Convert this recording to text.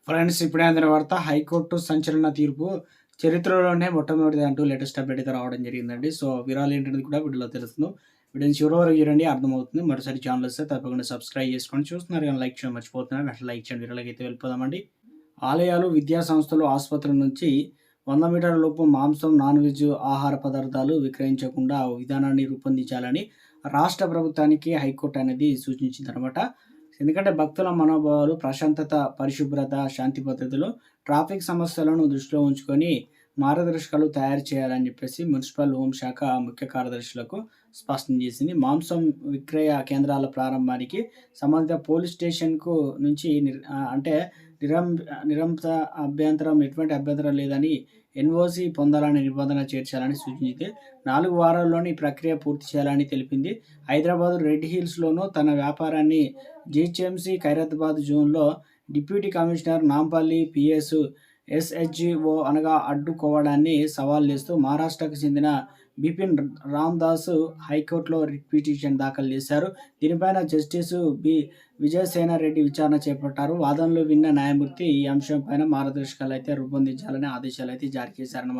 Friends ఇప్పుడే అందిన వార్త హైకోర్టు సంచలన తీర్పు చరిత్రలోనే మొట్టమొదటిది అంటూ లేటెస్ట్ అప్డేట్ అయితే రావడం జరిగిందండి. సో వివరాలు ఏంటనేది కూడా వీడియోలో తెలుస్తుంది. వీడియోని చివరి వరకు చూడండి, అర్థమవుతుంది. మరోసారి ఛానల్ వస్తే తప్పకుండా సబ్స్క్రైబ్ చేసుకోండి. చూస్తున్నారు కానీ లైక్ చేయడం మర్చిపోతున్నారు. అట్లా లైక్ చేయండి. వీడియోలోకి అయితే వెళ్ళిపోదామండి. ఆలయాలు, విద్యా సంస్థలు, ఆసుపత్రుల నుంచి 100 మీటర్ల లోపు మాంసం, నాన్ వెజ్ ఆహార పదార్థాలు విక్రయించకుండా ఓ విధానాన్ని రూపొందించాలని రాష్ట్ర ప్రభుత్వానికి హైకోర్టు అనేది సూచించిందనమాట. ఎందుకంటే భక్తుల మనోభావాలు, ప్రశాంతత, పరిశుభ్రత, శాంతి భద్రతలు, ట్రాఫిక్ సమస్యలను దృష్టిలో ఉంచుకొని మార్గదర్శకాలు తయారు చేయాలని చెప్పేసి మున్సిపల్ హోంశాఖ ముఖ్య కార్యదర్శులకు స్పష్టం చేసింది. మాంసం విక్రయ కేంద్రాల ప్రారంభానికి సంబంధిత పోలీస్ స్టేషన్కు నుంచి అంటే నిరం నిరంత ఎటువంటి అభ్యంతరం లేదని ఎన్ఓసి పొందాలని నిబంధన చేర్చాలని సూచించింది. 4 వారాల్లోని ఈ ప్రక్రియ పూర్తి చేయాలని తెలిపింది. హైదరాబాద్ రెడ్ హిల్స్లోనూ తన వ్యాపారాన్ని జీహెచ్ఎంసీ ఖైరతాబాద్ జోన్లో deputy commissioner Nampally PS SHO అనగా అడ్డుకోవడాన్ని సవాల్ చేస్తూ మహారాష్ట్రకు చెందిన బిపిన్ రామ్దాస్ హైకోర్టులో రిట్ పిటిషన్ దాఖలు చేశారు. దీనిపైన జస్టిస్ విజయసేనారెడ్డి విచారణ చేపట్టారు. వాదనలు విన్న న్యాయమూర్తి ఈ అంశంపైన మార్గదర్శకాలు అయితే రూపొందించాలని ఆదేశాలు అయితే జారీ చేశారన్నమాట.